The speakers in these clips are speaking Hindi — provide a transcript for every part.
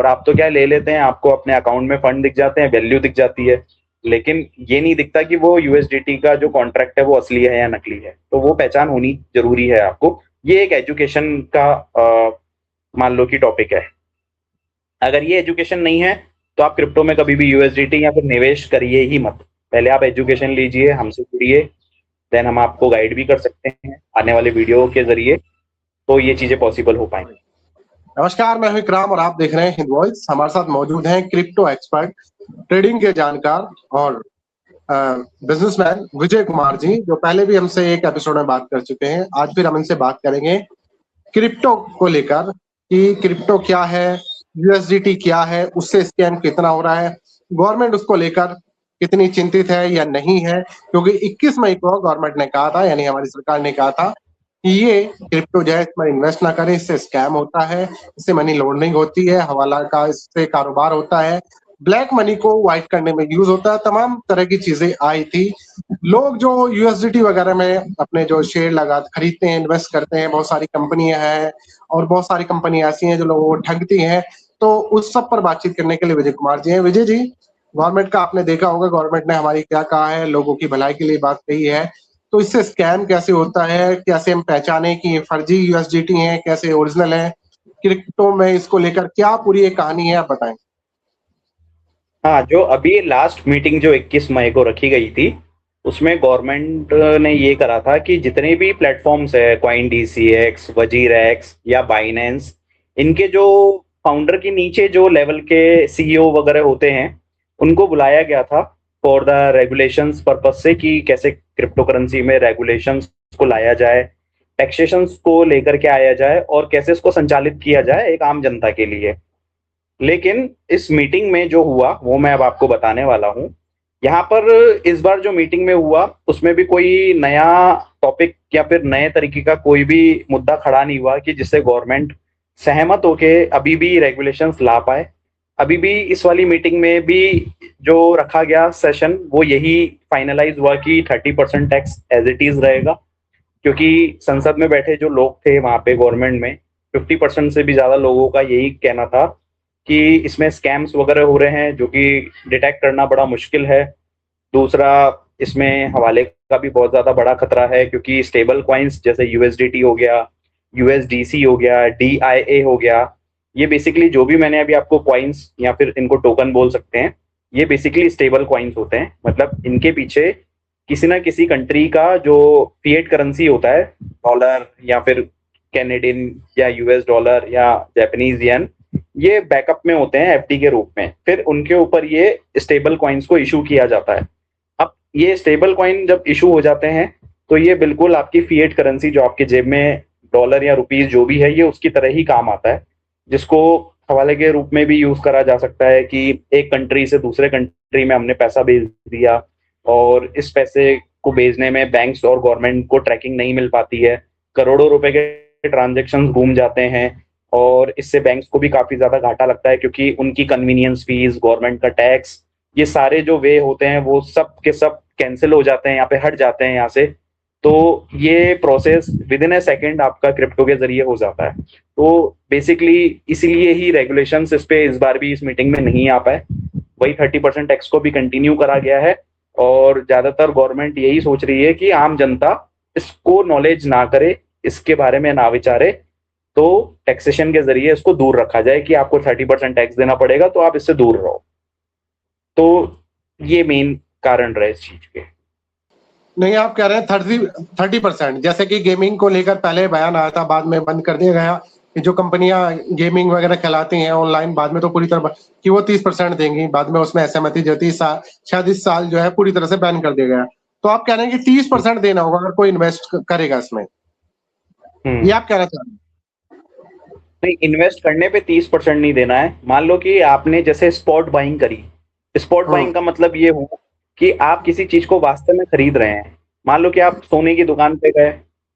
और आप तो क्या ले लेते हैं, आपको अपने अकाउंट में फंड दिख जाते हैं, वैल्यू दिख जाती है, लेकिन ये नहीं दिखता कि वो यूएसडीटी का जो कॉन्ट्रैक्ट है वो असली है या नकली है। तो वो पहचान होनी जरूरी है आपको। ये एक एजुकेशन का मान लो कि टॉपिक है। अगर ये एजुकेशन नहीं है तो आप क्रिप्टो में कभी भी यूएसडीटी या फिर निवेश करिए ही मत। पहले आप एजुकेशन लीजिए, हमसे जुड़िए, देन हम आपको गाइड भी कर सकते हैं आने वाले वीडियो के जरिए, तो ये चीजें पॉसिबल हो पाएंगी। नमस्कार, मैं हूं इकराम और आप देख रहे हैं हिंद वॉइस। हमारे साथ मौजूद हैं क्रिप्टो एक्सपर्ट, ट्रेडिंग के जानकार और बिजनेसमैन विजय कुमार जी, जो पहले भी हमसे एक एपिसोड में बात कर चुके हैं। आज फिर हम इनसे बात करेंगे क्रिप्टो को लेकर कि क्रिप्टो क्या है, यूएसडीटी क्या है, उससे स्कैम कितना हो रहा है, गवर्नमेंट उसको लेकर कितनी चिंतित है या नहीं है। क्योंकि 21 मई को गवर्नमेंट ने कहा था, यानी हमारी सरकार ने कहा था कि ये क्रिप्टो जो है इसमें इन्वेस्ट ना करें, इससे स्कैम होता है, इससे मनी लॉन्ड्रिंग होती है, हवाला का इससे कारोबार होता है, ब्लैक मनी को व्हाइट करने में यूज होता है, तमाम तरह की चीजें आई थी। लोग जो यूएसडीटी वगैरह में अपने जो शेयर लगा खरीदते हैं, इन्वेस्ट करते हैं, बहुत सारी कंपनियां हैं और बहुत सारी कंपनी ऐसी हैं जो लोगों को ठगती हैं। तो उस सब पर बातचीत करने के लिए विजय कुमार जी हैं। विजय जी, गवर्नमेंट का आपने देखा होगा, गवर्नमेंट ने हमारी क्या कहा है, लोगों की भलाई के लिए बात कही है। तो इससे स्कैम कैसे होता है, कैसे हम पहचाने कि ये फर्जी यूएसडीटी है, कैसे ओरिजिनल है, क्रिप्टो में इसको लेकर क्या पूरी एक कहानी है, आप बताएं। हाँ, जो अभी लास्ट मीटिंग जो 21 मई को रखी गई थी, उसमें गवर्नमेंट ने ये करा था कि जितने भी प्लेटफॉर्म्स है, कॉइन डीसीएक्स, वजीर एक्स या बाइनेंस, इनके जो फाउंडर के नीचे जो लेवल के सीईओ वगैरह होते हैं, उनको बुलाया गया था फॉर द रेगुलेशंस पर्पज से कि कैसे क्रिप्टो करेंसी में रेगुलेशंस को लाया जाए, टैक्सेशंस को लेकर के आया जाए और कैसे इसको संचालित किया जाए एक आम जनता के लिए। लेकिन इस मीटिंग में जो हुआ वो मैं अब आपको बताने वाला हूँ। यहाँ पर इस बार जो मीटिंग में हुआ उसमें भी कोई नया टॉपिक या फिर नए तरीके का कोई भी मुद्दा खड़ा नहीं हुआ कि जिससे गवर्नमेंट सहमत होके अभी भी रेगुलेशंस ला पाए। अभी भी इस वाली मीटिंग में भी जो रखा गया सेशन वो यही फाइनलाइज हुआ कि 30% टैक्स एज इट इज रहेगा, क्योंकि संसद में बैठे जो लोग थे वहां पे गवर्नमेंट में 50% से भी ज्यादा लोगों का यही कहना था कि इसमें स्कैम्स वगैरह हो रहे हैं जो कि डिटेक्ट करना बड़ा मुश्किल है। दूसरा, इसमें हवाले का भी बहुत ज्यादा बड़ा खतरा है, क्योंकि स्टेबल कॉइन्स जैसे यूएसडीटी हो गया, यूएसडीसी हो गया, डीआईए हो गया, ये बेसिकली जो भी मैंने अभी आपको कॉइन्स या फिर इनको टोकन बोल सकते हैं, ये बेसिकली स्टेबल कॉइन्स होते हैं। मतलब इनके पीछे किसी ना किसी कंट्री का जो फिएट करेंसी होता है, डॉलर या फिर कैनेडियन या यूएस डॉलर या जापानीज येन, ये बैकअप में होते हैं एफडी के रूप में। फिर उनके ऊपर ये स्टेबल कॉइन्स को इशू किया जाता है। अब ये स्टेबल कॉइन जब इशू हो जाते हैं तो ये बिल्कुल आपकी फिएट करेंसी जो आपके जेब में डॉलर या रुपीज जो भी है, ये उसकी तरह ही काम आता है, जिसको हवाले के रूप में भी यूज करा जा सकता है कि एक कंट्री से दूसरे कंट्री में हमने पैसा भेज दिया और इस पैसे को भेजने में बैंक्स और गवर्नमेंट को ट्रैकिंग नहीं मिल पाती है, करोड़ों रुपए के ट्रांजेक्शन घूम जाते हैं और इससे बैंक्स को भी काफी ज्यादा घाटा लगता है, क्योंकि उनकी कन्वीनियंस फीस, गवर्नमेंट का टैक्स, ये सारे जो वे होते हैं वो सब के सब कैंसिल हो जाते हैं, यहाँ पे हट जाते हैं यहाँ से। तो ये process with in A second आपका क्रिप्टो के जरिए हो जाता है। तो बेसिकली इसीलिए ही रेगुलेशंस इस पे इस बार भी इस मीटिंग में नहीं आ पाए। वही 30% टैक्स को भी कंटिन्यू करा गया है और ज्यादातर गवर्नमेंट यही सोच रही है कि आम जनता इसको नॉलेज ना करे, इसके बारे में ना विचारे, तो टैक्सेशन के जरिए इसको दूर रखा जाए कि आपको 30% टैक्स देना पड़ेगा तो आप इससे दूर रहो। तो ये मेन कारण रहे इस चीज के। नहीं, आप कह रहे हैं 30%, जैसे कि गेमिंग को लेकर पहले बयान आया था, बाद में बंद कर दिया गया कि जो कंपनियां गेमिंग वगैरह खिलाती हैं ऑनलाइन, बाद में तो पूरी तरह कि वो 30% देंगी, बाद में उसमें असहमति जो थी शायद इस साल जो है पूरी तरह से बैन कर दिया गया। तो आप कह रहे हैं कि 30% देना होगा अगर कोई इन्वेस्ट करेगा इसमें, ये आप कहना चाह रहे हैं? नहीं, इन्वेस्ट करने पे 30% नहीं देना है। मान लो कि आपने जैसे स्पॉट बाइंग करी, स्पॉट बाइंग का मतलब ये हुआ कि आप किसी चीज को वास्तव में खरीद रहे हैं। मान लो कि आप सोने की दुकान पे गए,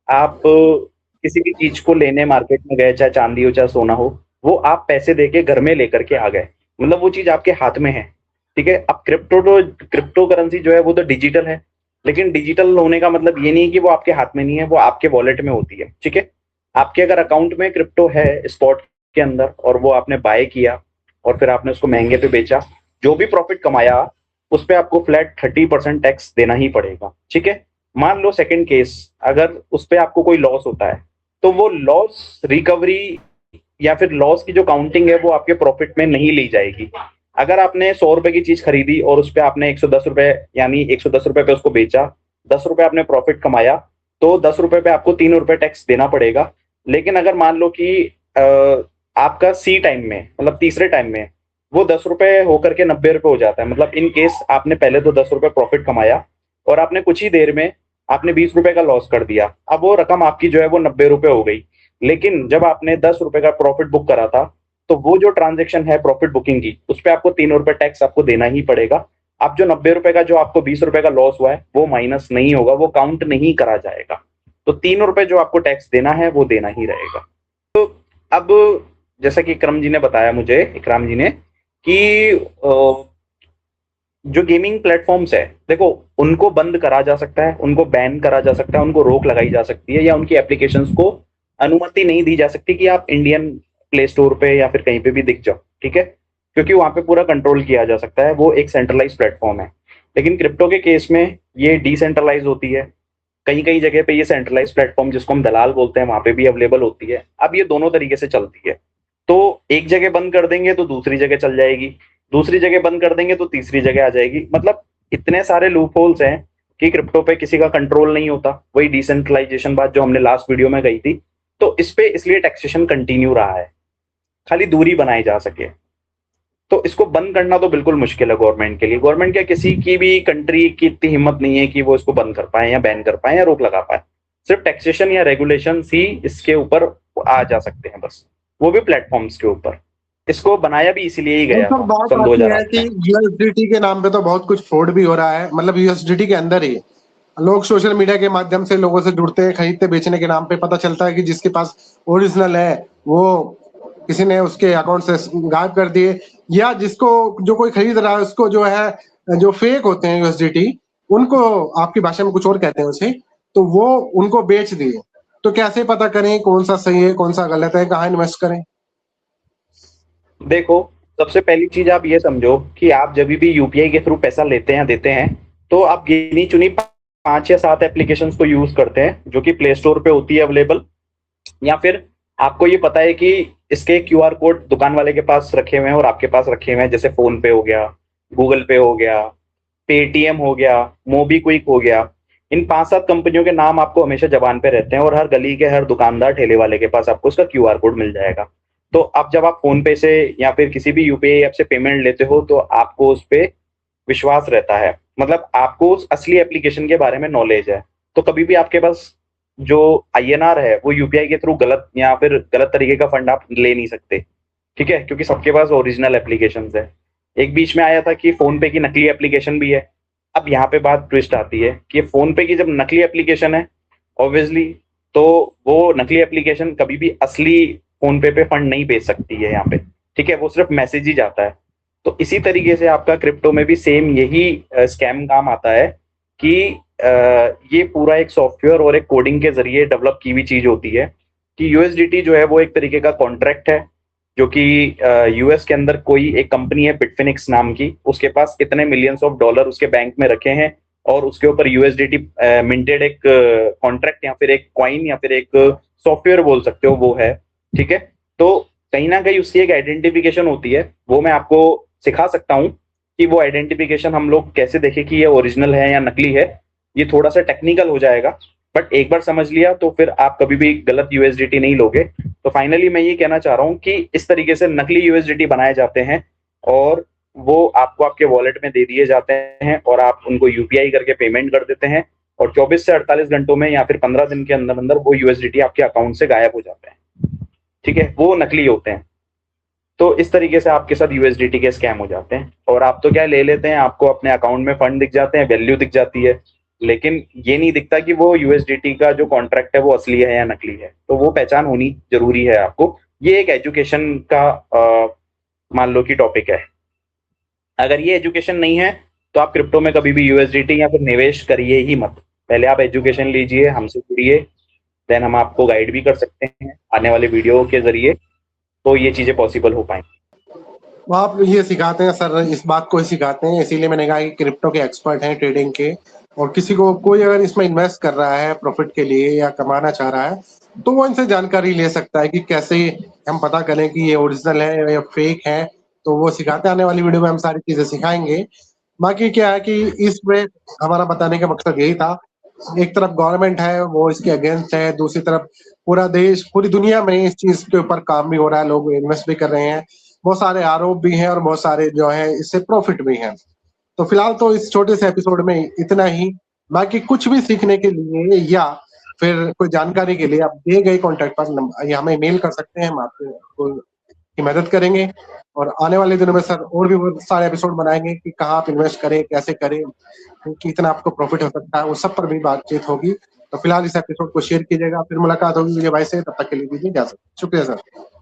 आप किसी भी चीज को लेने मार्केट में गए, चाहे चांदी हो चाहे सोना हो, वो आप पैसे देके घर में लेकर के आ गए, मतलब वो चीज आपके हाथ में है। ठीक है, अब क्रिप्टो करेंसी जो है वो तो डिजिटल है, लेकिन डिजिटल होने का मतलब ये नहीं कि वो आपके हाथ में नहीं है, वो आपके वॉलेट में होती है। ठीक है, आपके अगर अकाउंट में क्रिप्टो है स्पॉट के अंदर और वो आपने बाय किया और फिर आपने उसको महंगे पे बेचा, जो भी प्रॉफिट कमाया उस पे आपको फ्लैट 30% टैक्स देना ही पड़ेगा। ठीक है, मान लो सेकंड केस, अगर उस पे आपको कोई लॉस होता है तो वो लॉस रिकवरी या फिर लॉस की जो काउंटिंग है वो आपके प्रॉफिट में नहीं ली जाएगी। अगर आपने 100 रुपए की चीज खरीदी और उस पर आपने 110 रुपए यानी 110 रुपए पे उसको बेचा, 10 रुपए आपने प्रॉफिट कमाया, तो 10 रुपए पे आपको 3 रुपए टैक्स देना पड़ेगा। लेकिन अगर मान लो कि आपका सी टाइम में मतलब तीसरे टाइम में वो 10 रुपए होकर के 90 रुपए हो जाता है, मतलब इन केस आपने पहले तो 10 रुपए प्रॉफिट कमाया और आपने कुछ ही देर में आपने 20 रुपए का लॉस कर दिया, अब वो रकम आपकी जो है वो 90 रुपए हो गई। लेकिन जब आपने 10 रुपए का प्रॉफिट बुक करा था तो वो जो ट्रांजेक्शन है प्रॉफिट बुकिंग की, उस पर आपको 3 रुपए टैक्स आपको देना ही पड़ेगा। अब जो 90 रुपए का जो आपको 20 रुपए का लॉस हुआ है वो माइनस नहीं होगा, वो काउंट नहीं करा जाएगा। तो 3 रुपए जो आपको टैक्स देना है वो देना ही रहेगा। तो अब जैसा कि इकराम जी ने बताया मुझे, इकराम जी ने, कि जो गेमिंग प्लेटफॉर्म्स है, देखो उनको बंद करा जा सकता है, उनको बैन करा जा सकता है, उनको रोक लगाई जा सकती है, या उनकी एप्लीकेशंस को अनुमति नहीं दी जा सकती कि आप इंडियन प्ले स्टोर पे या फिर कहीं पे भी दिख जाओ। ठीक है, क्योंकि वहां पे पूरा कंट्रोल किया जा सकता है, वो एक सेंट्रलाइज प्लेटफॉर्म है। लेकिन क्रिप्टो के केस में ये डिसेंट्रलाइज होती है। कहीं कहीं जगह पे ये सेंट्रलाइज प्लेटफॉर्म जिसको हम दलाल बोलते हैं वहां पे भी अवेलेबल होती है। अब ये दोनों तरीके से चलती है, तो एक जगह बंद कर देंगे तो दूसरी जगह चल जाएगी, दूसरी जगह बंद कर देंगे तो तीसरी जगह आ जाएगी। मतलब इतने सारे लूप होल्स हैं कि क्रिप्टो पे किसी का कंट्रोल नहीं होता। वही डिसेंट्रलाइजेशन बात जो हमने लास्ट वीडियो में कही थी, तो इस पे इसलिए टैक्सेशन कंटिन्यू रहा है, खाली दूरी बनाई जा सके। तो इसको बंद करना तो बिल्कुल मुश्किल है गवर्नमेंट के लिए। गवर्नमेंट क्या किसी की भी कंट्री की इतनी हिम्मत नहीं है कि वो इसको बंद कर पाए या बैन कर पाए या रोक लगा पाए। सिर्फ टैक्सेशन या रेगुलेशन ही इसके ऊपर आ जा सकते हैं बस, वो भी प्लेटफॉर्म्स के ऊपर। इसको बनाया भी इसीलिए ही गया सर था बात सन आती है 2008 कि में। यूएसडीटी के नाम पे तो बहुत कुछ फ्रॉड भी हो रहा है, मतलब यूएसडीटी के अंदर ही लोग सोशल मीडिया के माध्यम से लोगों से जुड़ते हैं, खरीदते बेचने के नाम पे पता चलता है कि जिसके पास ओरिजिनल है वो किसी ने उसके अकाउंट से गायब कर दिए, या जिसको जो कोई खरीद रहा है उसको जो है जो फेक होते हैं यूएसडीटी, उनको आपकी भाषा में कुछ और कहते हैं उसे, तो वो उनको बेच दिए। तो कैसे पता करें कौन सा सही है कौन सा गलत है, कहाँ इन्वेस्ट करें? देखो, सबसे पहली चीज आप ये समझो कि आप जब भी यूपीआई के थ्रू पैसा लेते हैं देते हैं, तो आप गिनी चुनी 5 या 7 एप्लीकेशन को यूज करते हैं जो कि प्ले स्टोर पे होती है अवेलेबल, या फिर आपको ये पता है कि इसके क्यूआर कोड दुकान वाले के पास रखे हुए हैं और आपके पास रखे हुए हैं, जैसे फोन पे हो गया, गूगल पे हो गया, पेटीएम हो गया, मोबीक्विक हो गया। इन 5-7 कंपनियों के नाम आपको हमेशा जबान पे रहते हैं और हर गली के हर दुकानदार ठेले वाले के पास आपको उसका क्यूआर कोड मिल जाएगा। तो अब जब आप फोन पे से या फिर किसी भी यूपीआई ऐप से पेमेंट लेते हो तो आपको उस पर विश्वास रहता है, मतलब आपको उस असली एप्लीकेशन के बारे में नॉलेज है। तो कभी भी आपके पास जो आईएनआर है वो यूपीआई के थ्रू गलत या फिर गलत तरीके का फंड आप ले नहीं सकते। ठीक है, क्योंकि सबके पास ओरिजिनल एप्लीकेशन है। एक बीच में आया था कि फोन पे की नकली एप्लीकेशन भी है। अब यहाँ पे बात ट्विस्ट आती है कि फोन पे की जब नकली एप्लीकेशन है ऑब्वियसली, तो वो नकली एप्लीकेशन कभी भी असली फोन पे फंड नहीं भेज सकती है यहाँ पे। ठीक है, वो सिर्फ मैसेज ही जाता है। तो इसी तरीके से आपका क्रिप्टो में भी सेम यही स्कैम काम आता है कि ये पूरा एक सॉफ्टवेयर और एक कोडिंग के जरिए डेवलप की हुई चीज होती है कि यूएसडीटी जो है वो एक तरीके का कॉन्ट्रैक्ट है, जो कि यूएस के अंदर कोई एक कंपनी है बिटफिनिक्स नाम की, उसके पास इतने मिलियंस ऑफ डॉलर उसके बैंक में रखे हैं और उसके ऊपर यूएसडीटी मिंटेड एक कॉन्ट्रैक्ट या फिर एक कॉइन या फिर एक सॉफ्टवेयर बोल सकते हो वो है। ठीक है, तो कहीं ना कहीं उसकी एक आइडेंटिफिकेशन होती है, वो मैं आपको सिखा सकता हूँ कि वो आइडेंटिफिकेशन हम लोग कैसे देखें कि ये ओरिजिनल है या नकली है। ये थोड़ा सा टेक्निकल हो जाएगा, बट एक बार समझ लिया तो फिर आप कभी भी गलत यूएसडीटी नहीं लोगे। तो फाइनली मैं ये कहना चाह रहा हूँ कि इस तरीके से नकली यूएसडीटी बनाए जाते हैं और वो आपको आपके वॉलेट में दे दिए जाते हैं और आप उनको यूपीआई करके पेमेंट कर देते हैं और 24 से 48 घंटों में या फिर 15 दिन के अंदर अंदर वो यूएसडीटी आपके अकाउंट से गायब हो जाते हैं। ठीक है, वो नकली होते हैं। तो इस तरीके से आपके साथ यूएसडीटी के स्कैम हो जाते हैं और आप तो क्या ले लेते हैं, आपको अपने अकाउंट में फंड दिख जाते हैं, वैल्यू दिख जाती है, लेकिन ये नहीं दिखता कि वो यूएसडीटी का जो कॉन्ट्रैक्ट है वो असली है या नकली है। तो वो पहचान होनी जरूरी है आपको। ये एक एजुकेशन का मान लो कि टॉपिक है। अगर ये एजुकेशन नहीं है तो आप क्रिप्टो में कभी भी यूएसडीटी या फिर निवेश करिए ही मत। पहले आप एजुकेशन लीजिए, हमसे जुड़िए, देन हम आपको गाइड भी कर सकते हैं आने वाले वीडियो के जरिए, तो ये चीजें पॉसिबल हो पाएंगी। वो आप ये सिखाते हैं सर, इस बात को ही सिखाते हैं, इसीलिए मैंने कहा कि क्रिप्टो के एक्सपर्ट हैं ट्रेडिंग के। और किसी को कोई अगर इसमें इन्वेस्ट कर रहा है प्रॉफिट के लिए या कमाना चाह रहा है, तो वो इनसे जानकारी ले सकता है कि कैसे हम पता करें कि ये ओरिजिनल है या फेक है। तो वो सिखाते हैं, आने वाली वीडियो में हम सारी चीजें सिखाएंगे। बाकी क्या है कि इसमें हमारा बताने का मकसद यही था, एक तरफ गवर्नमेंट है वो इसके अगेंस्ट है, दूसरी तरफ पूरा देश पूरी दुनिया में इस चीज के ऊपर काम भी हो रहा है, लोग इन्वेस्ट भी कर रहे हैं, बहुत सारे आरोप भी हैं और बहुत सारे जो है इससे प्रॉफिट भी हैं। तो फिलहाल तो इस छोटे से एपिसोड में इतना ही। बाकी कुछ भी सीखने के लिए या फिर कोई जानकारी के लिए आप दिए गए कॉन्टैक्ट पर या हमें मेल कर सकते हैं, हम आपको की मदद करेंगे। और आने वाले दिनों में सर और भी बहुत सारे एपिसोड बनाएंगे कि कहाँ आप इन्वेस्ट करें, कैसे करें, कितना आपको प्रॉफिट हो सकता है, उस सब पर भी बातचीत होगी। तो फिलहाल इस एपिसोड को शेयर कीजिएगा, फिर मुलाकात होगी विजय भाई से, तब तक के लिए दीजिए इजाजत। शुक्रिया सर।